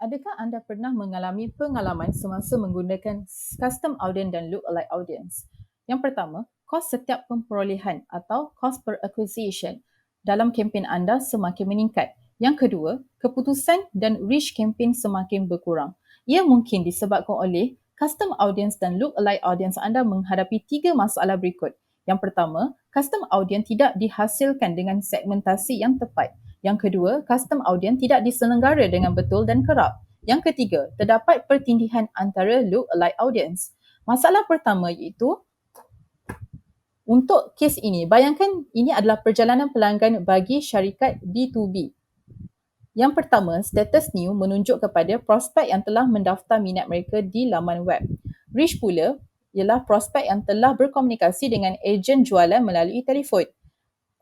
Adakah anda pernah mengalami pengalaman semasa menggunakan custom audience dan lookalike audience? Yang pertama, kos setiap pemperolehan atau cost per acquisition dalam kempen anda semakin meningkat. Yang kedua, keputusan dan reach kempen semakin berkurang. Ia mungkin disebabkan oleh custom audience dan lookalike audience anda menghadapi 3 masalah berikut. Yang pertama, custom audience tidak dihasilkan dengan segmentasi yang tepat. Yang kedua, custom audience tidak diselenggara dengan betul dan kerap. Yang ketiga, terdapat pertindihan antara lookalike audience. Masalah pertama iaitu, untuk kes ini, bayangkan ini adalah perjalanan pelanggan bagi syarikat B2B. Yang pertama, status new menunjuk kepada prospek yang telah mendaftar minat mereka di laman web. Reach pula ialah prospek yang telah berkomunikasi dengan ejen jualan melalui telefon.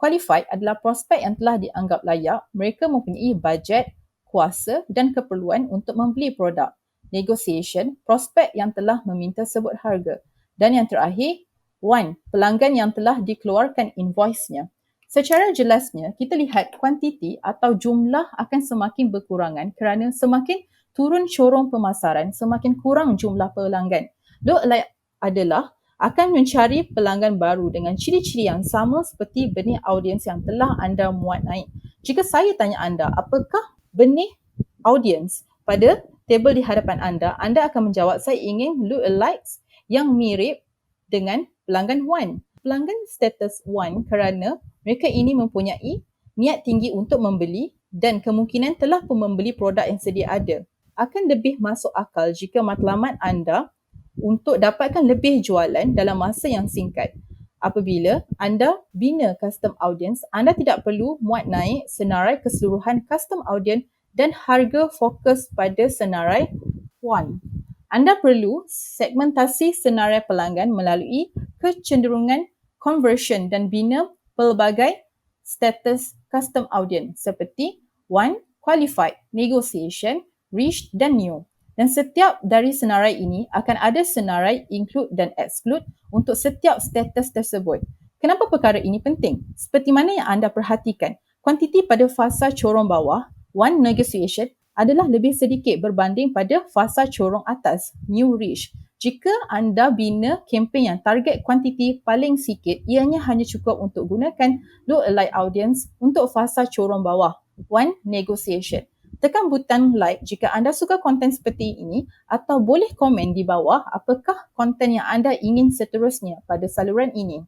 Qualified adalah prospek yang telah dianggap layak, mereka mempunyai bajet, kuasa dan keperluan untuk membeli produk. Negotiation, prospek yang telah meminta sebut harga. Dan yang terakhir, one, pelanggan yang telah dikeluarkan invoice-nya. Secara jelasnya, kita lihat kuantiti atau jumlah akan semakin berkurangan kerana semakin turun corong pemasaran, semakin kurang jumlah pelanggan. Lookalike adalah akan mencari pelanggan baru dengan ciri-ciri yang sama seperti benih audiens yang telah anda muat naik. Jika saya tanya anda, apakah benih audiens pada tabel di hadapan anda akan menjawab, saya ingin lookalikes yang mirip dengan pelanggan one. Pelanggan status one kerana mereka ini mempunyai niat tinggi untuk membeli dan kemungkinan telah pun membeli produk yang sedia ada. Akan lebih masuk akal jika matlamat anda untuk dapatkan lebih jualan dalam masa yang singkat. Apabila anda bina custom audience, anda tidak perlu muat naik senarai keseluruhan custom audience dan harga fokus pada senarai one. Anda perlu segmentasi senarai pelanggan melalui kecenderungan conversion dan bina pelbagai status custom audience seperti one, qualified, negotiation, reach dan new. Dan setiap dari senarai ini akan ada senarai include dan exclude untuk setiap status tersebut. Kenapa perkara ini penting? Seperti mana yang anda perhatikan, kuantiti pada fasa corong bawah, one, negotiation, adalah lebih sedikit berbanding pada fasa corong atas, new reach. Jika anda bina kempen yang target kuantiti paling sikit, ianya hanya cukup untuk gunakan lookalike audience untuk fasa corong bawah, one, negotiation. Tekan butang like jika anda suka konten seperti ini atau boleh komen di bawah apakah konten yang anda ingin seterusnya pada saluran ini.